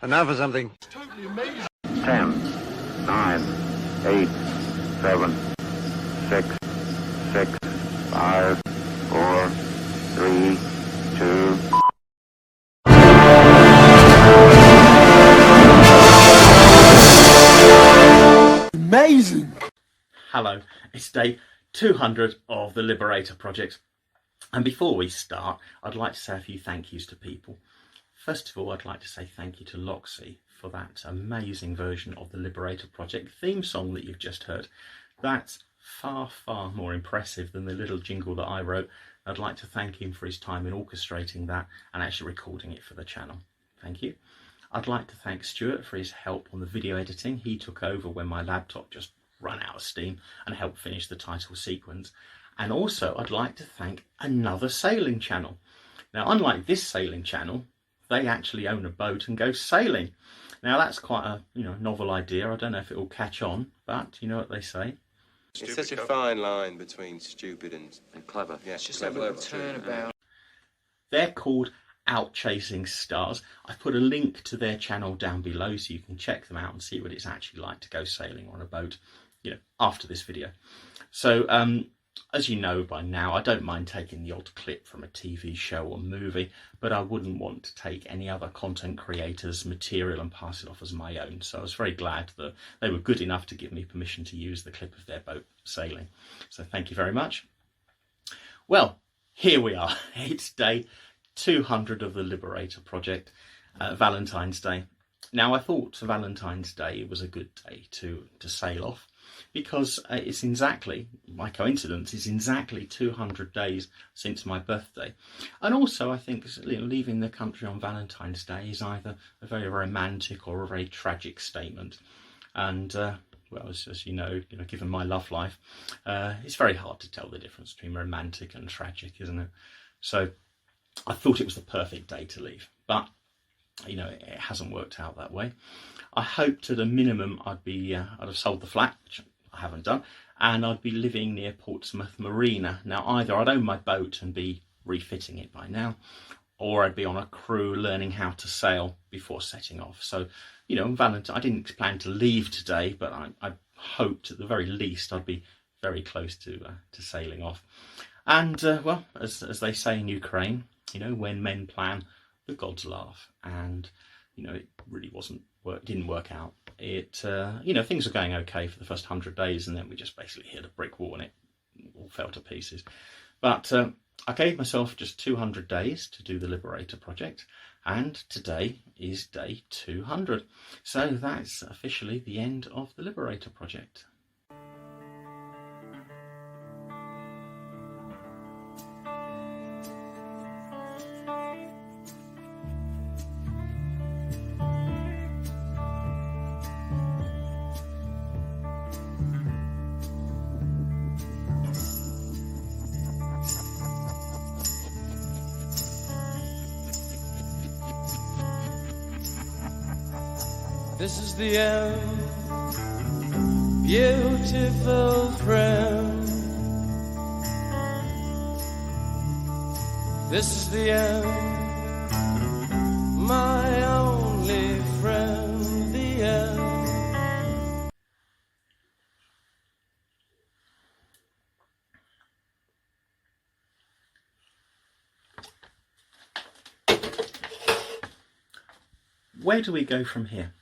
And now for something Totally amazing. 10, 9, 8, 7, 6, 5, 4, 3, 2. Amazing. Hello, it's day 200 of the Liberator Project. And before we start, I'd like to say a few thank yous to people. First of all, I'd like to say thank you to Loxy for that amazing version of the Liberator Project theme song that you've just heard. That's far, far more impressive than the little jingle that I wrote. I'd like to thank him for his time in orchestrating that and actually recording it for the channel. Thank you. I'd like to thank Stuart for his help on the video editing. He took over when my laptop just ran out of steam and helped finish the title sequence. And also I'd like to thank another sailing channel. Now, unlike this sailing channel, they actually own a boat and go sailing. Now that's quite a novel idea. I don't know if it will catch on, but you know what they say. It's such a fine line between stupid and clever. Yeah, it's just a little turnabout. They're called Out Chasing Stars. I've put a link to their channel down below so you can check them out and see what it's actually like to go sailing on a boat, after this video. So as you know by now, I don't mind taking the odd clip from a TV show or movie, but I wouldn't want to take any other content creators' material and pass it off as my own. So I was very glad that they were good enough to give me permission to use the clip of their boat sailing. So thank you very much. Well, here we are. It's day 200 of the Liberator Project, Valentine's Day. Now, I thought Valentine's Day was a good day to sail off, because it's exactly, by coincidence, it's exactly 200 days since my birthday. And also, I think leaving the country on Valentine's Day is either a very romantic or a very tragic statement. And, well, as you know, given my love life, it's very hard to tell the difference between romantic and tragic, isn't it? So I thought it was the perfect day to leave. But it hasn't worked out that way. I hoped at a minimum I'd have sold the flat, which I haven't done, and I'd be living near Portsmouth Marina. Now, either I'd own my boat and be refitting it by now, or I'd be on a crew learning how to sail before setting off. So, Valentine, I didn't plan to leave today, but I hoped at the very least I'd be very close to sailing off. And, well, as they say in Ukraine, when men plan, the gods laugh, and it really didn't work out. Things were going okay for the first 100 days, and then we just basically hit a brick wall and it all fell to pieces. But I gave myself just 200 days to do the Liberator Project, and today is day 200. So that's officially the end of the Liberator Project. This is the end, beautiful friend. This is the end, my only friend, the end. Where do we go from here?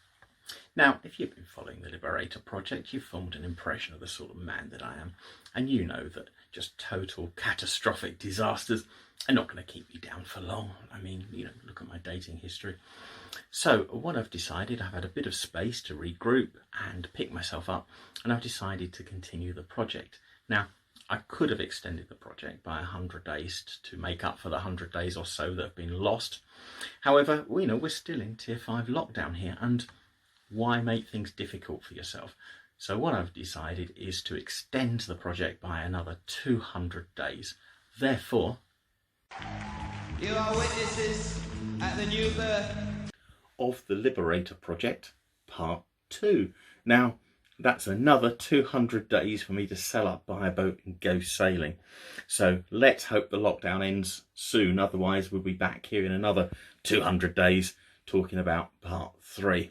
Now, if you've been following the Liberator Project, you've formed an impression of the sort of man that I am, and you know that just total catastrophic disasters are not going to keep me down for long. I mean, look at my dating history. So what I've decided, I've had a bit of space to regroup and pick myself up, and I've decided to continue the project. Now, I could have extended the project by 100 days to make up for the 100 days or so that have been lost. However, we're still in Tier 5 lockdown here, and why make things difficult for yourself? So what I've decided is to extend the project by another 200 days. Therefore, You are witnesses at the new birth of the Liberator Project Part 2. Now, that's another 200 days for me to sell up, buy a boat and go sailing. So let's hope the lockdown ends soon. Otherwise, we'll be back here in another 200 days talking about part 3.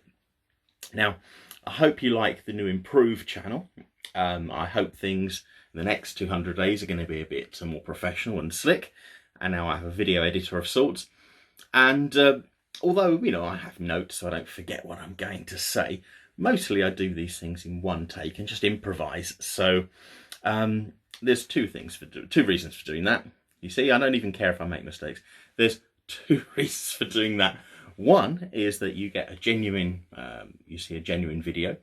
Now, I hope you like the new improved channel. I hope things in the next 200 days are going to be a bit more professional and slick. And now I have a video editor of sorts. And although, you know, I have notes so I don't forget what I'm going to say, mostly I do these things in one take and just improvise. So there's two reasons for doing that. You see, I don't even care if I make mistakes. There's 2 reasons for doing that. One is that you get a genuine, you see a genuine video,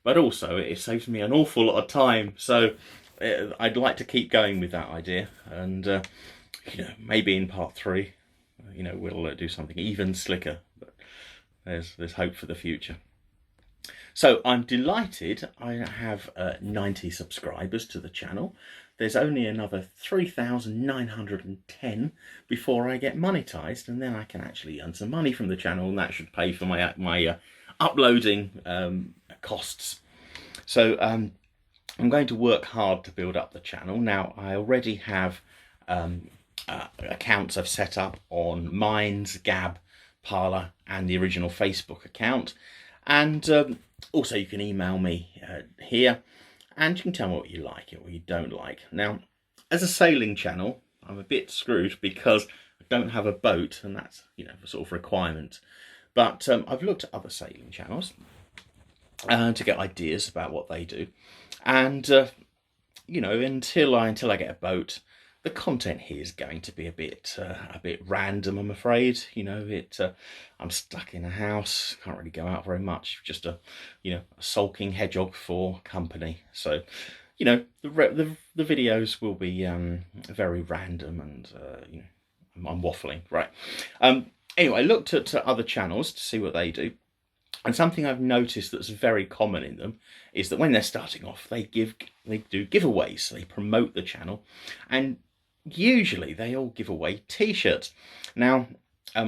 but also it saves me an awful lot of time. So I'd like to keep going with that idea, and you know, maybe in part 3, you know, we'll do something even slicker. But there's hope for the future. So I'm delighted I have 90 subscribers to the channel. There's only another 3,910 before I get monetized, and then I can actually earn some money from the channel, and that should pay for my uploading costs. So I'm going to work hard to build up the channel. Now, I already have accounts I've set up on Minds, GAB, Parler, and the original Facebook account. And also you can email me here, and you can tell me what you like and what you don't like. Now, as a sailing channel, I'm a bit screwed because I don't have a boat, and that's, you know, a sort of requirement. But I've looked at other sailing channels to get ideas about what they do. And, you know, until I get a boat, the content here is going to be a bit random, I'm afraid. You know, I'm stuck in a house, can't really go out very much. Just a sulking hedgehog for company. So, you know, the videos will be very random, and you know, I'm waffling, right? Anyway, I looked at other channels to see what they do. And something I've noticed that's very common in them is that when they're starting off, they do giveaways. So they promote the channel, and usually they all give away t-shirts. Now, at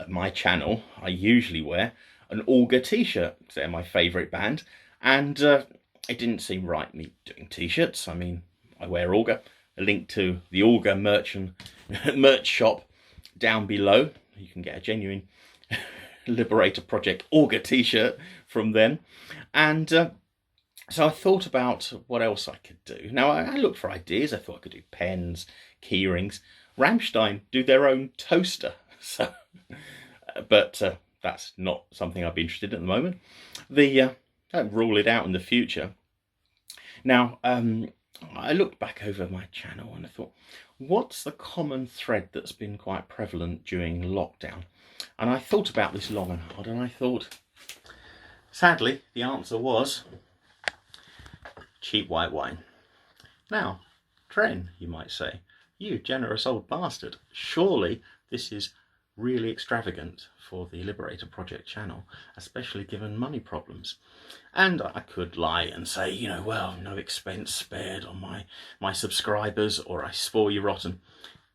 my channel, I usually wear an Auger t-shirt. They're my favourite band, and it didn't seem right me doing t-shirts. I mean, I wear Auger. A link to the Auger merch shop down below. You can get a genuine Liberator Project Auger t-shirt from them. And so I thought about what else I could do. Now, I looked for ideas. I thought I could do pens, key rings. Rammstein do their own toaster. So, but that's not something I'd be interested in at the moment. Don't rule it out in the future. Now, I looked back over my channel and I thought, what's the common thread that's been quite prevalent during lockdown? And I thought about this long and hard, and I thought, sadly, the answer was cheap white wine. Now, Tren, you might say, you generous old bastard, surely this is really extravagant for the Liberator Project channel, especially given money problems. And I could lie and say, you know, well, no expense spared on my subscribers, or I spoil you rotten.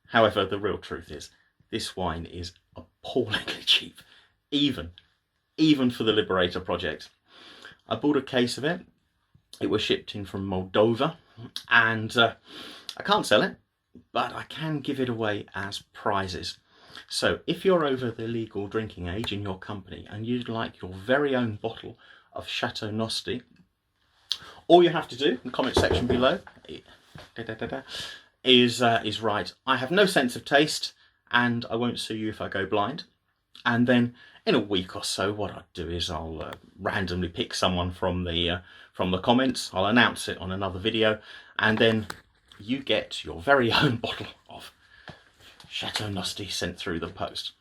However, the real truth is, this wine is appallingly cheap, even for the Liberator Project. I bought a case of it. It was shipped in from Moldova, and I can't sell it, but I can give it away as prizes. So if you're over the legal drinking age in your company and you'd like your very own bottle of Chateau Nosti, all you have to do in the comment section below is write, I have no sense of taste and I won't sue you if I go blind. And then in a week or so, what I'll do is I'll randomly pick someone from the comments. I'll announce it on another video, and then you get your very own bottle of Chateau Nosti sent through the post.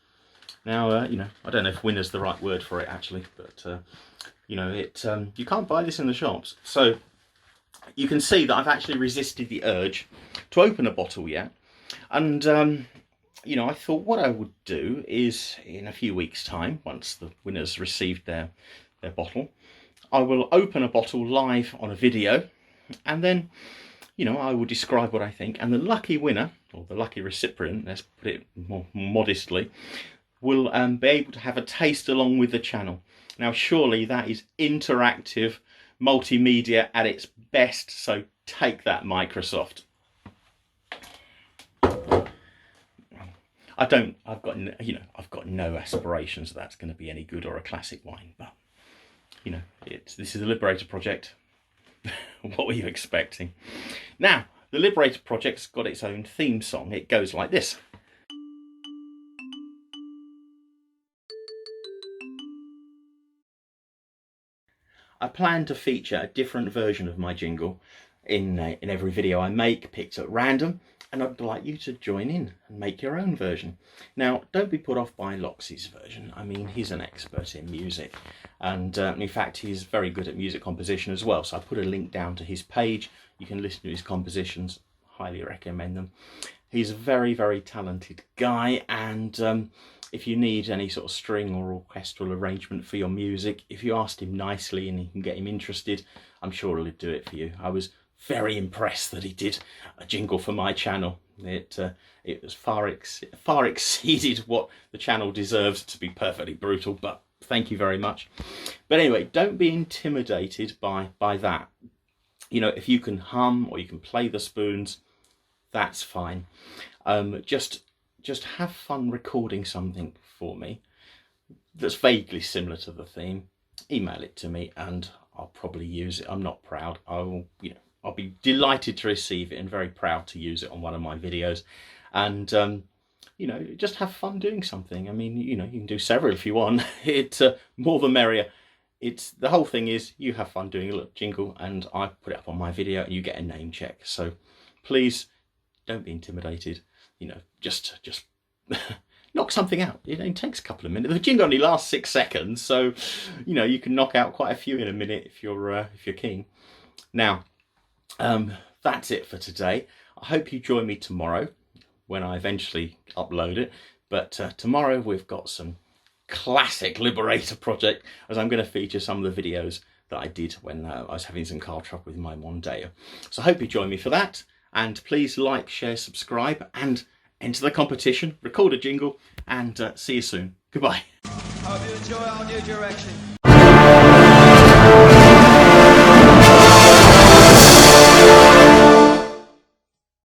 Now, you know, I don't know if winner's the right word for it actually, but you know, you can't buy this in the shops. So you can see that I've actually resisted the urge to open a bottle yet. And you know, I thought what I would do is in a few weeks' time, once the winners received their bottle, I will open a bottle live on a video, and then, you know, I will describe what I think, and the lucky winner, or the lucky recipient, let's put it more modestly, will be able to have a taste along with the channel. Now, surely that is interactive multimedia at its best, so take that, Microsoft. I've got no aspirations that that's going to be any good or a classic wine, but you know, this is the Liberator Project. What were you expecting? Now, the Liberator Project's got its own theme song. It goes like this. I plan to feature a different version of my jingle in every video I make, picked at random, and I'd like you to join in and make your own version. Now, don't be put off by Loxy's version. I mean, he's an expert in music, and in fact, he's very good at music composition as well. So I put a link down to his page. You can listen to his compositions. Highly recommend them. He's a very, very talented guy, and if you need any sort of string or orchestral arrangement for your music, if you asked him nicely and you can get him interested, I'm sure he'll do it for you. I was very impressed that he did a jingle for my channel. It was far exceeded what the channel deserves, to be perfectly brutal, but thank you very much. But anyway, don't be intimidated by that. You know, if you can hum or you can play the spoons, that's fine. Just have fun recording something for me that's vaguely similar to the theme. Email it to me and I'll probably use it. I'm not proud. I'll be delighted to receive it and very proud to use it on one of my videos. And you know, just have fun doing something. I mean, you know, you can do several if you want. It's more the merrier. The whole thing is you have fun doing a little jingle and I put it up on my video and you get a name check. So please don't be intimidated. You know, just knock something out. It takes a couple of minutes. The jingle only lasts 6 seconds, so you know you can knock out quite a few in a minute if you're keen. Now, that's it for today. I hope you join me tomorrow when I eventually upload it. But tomorrow we've got some classic Liberator Project, as I'm going to feature some of the videos that I did when I was having some car trouble with my Mondeo. So I hope you join me for that. And please like, share, subscribe, and enter the competition, record a jingle, and see you soon. Goodbye. Hope you enjoy our new direction.